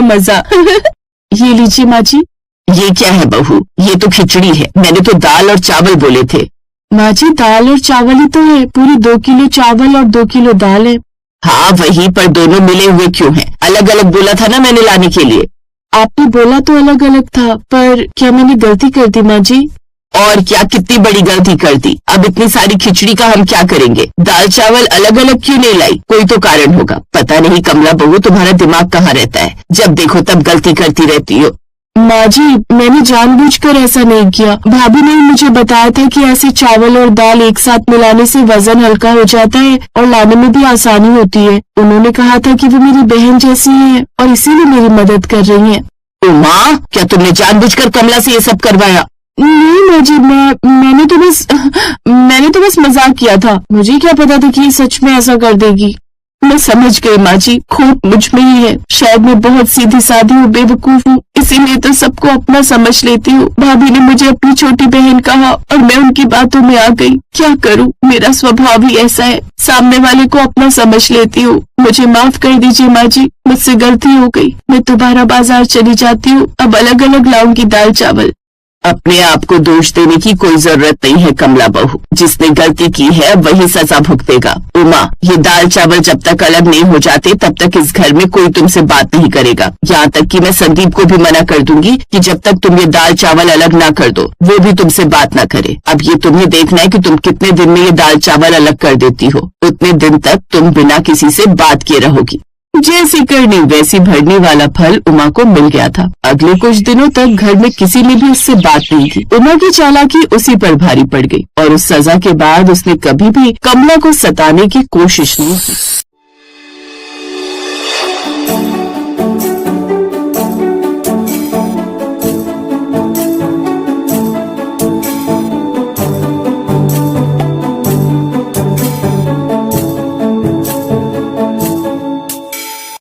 मजा। ये लीजिए माँ जी। ये क्या है बहू? ये तो खिचड़ी है, मैंने तो दाल और चावल बोले थे। माँ जी दाल और चावल ही तो है, पूरी 2 किलो चावल और 2 किलो दाल है। हाँ वही, पर दोनों मिले हुए क्यों हैं? अलग अलग बोला था ना मैंने लाने के लिए। आपने बोला तो अलग अलग था, पर क्या मैंने गलती कर दी माँ जी? और क्या, कितनी बड़ी गलती कर दी। अब इतनी सारी खिचड़ी का हम क्या करेंगे? दाल चावल अलग अलग क्यों नहीं लाई? कोई तो कारण होगा। पता नहीं कमला बहू तुम्हारा दिमाग कहाँ रहता है, जब देखो तब गलती करती रहती हो। माँ जी मैंने जानबूझकर ऐसा नहीं किया। भाभी ने मुझे बताया था कि ऐसे चावल और दाल एक साथ मिलाने से वजन हल्का हो जाता है और लाने में भी आसानी होती है। उन्होंने कहा था कि वो मेरी बहन जैसी है और इसीलिए मेरी मदद कर रही है। माँ, क्या तुमने जानबूझकर कमला से ये सब करवाया? नहीं माँ जी, मैंने तो बस मजाक किया था। मुझे क्या पता था कि ये सच में ऐसा कर देगी। मैं समझ गई माँ जी, खोट मुझ में ही है। शायद मैं बहुत सीधी सादी हूँ, बेवकूफ हूँ, इसीलिए तो सबको अपना समझ लेती हूँ। भाभी ने मुझे अपनी छोटी बहन कहा और मैं उनकी बातों में आ गई। क्या करूँ, मेरा स्वभाव ही ऐसा है, सामने वाले को अपना समझ लेती हूँ। मुझे माफ कर दीजिए माँ जी, मुझसे गलती हो गई। मैं दोबारा बाजार चली जाती हूँ, अब अलग अलग लाऊंगी दाल चावल। अपने आप को दोष देने की कोई जरूरत नहीं है कमला बहू, जिसने गलती की है वही सजा भुगतेगा। उमा, ये दाल चावल जब तक अलग नहीं हो जाते तब तक इस घर में कोई तुमसे बात नहीं करेगा। यहाँ तक कि मैं संदीप को भी मना कर दूंगी कि जब तक तुम ये दाल चावल अलग ना कर दो वो भी तुमसे बात ना करे। अब ये तुम्हें देखना है कि तुम कितने दिन में ये दाल चावल अलग कर देती हो। उतने दिन तक तुम बिना किसी से बात किए रहोगी। जैसी करनी वैसी भरनी वाला फल उमा को मिल गया था। अगले कुछ दिनों तक घर में किसी ने भी उससे बात नहीं की। उमा की चालाकी उसी पर भारी पड़ गई और उस सजा के बाद उसने कभी भी कमला को सताने की कोशिश नहीं की।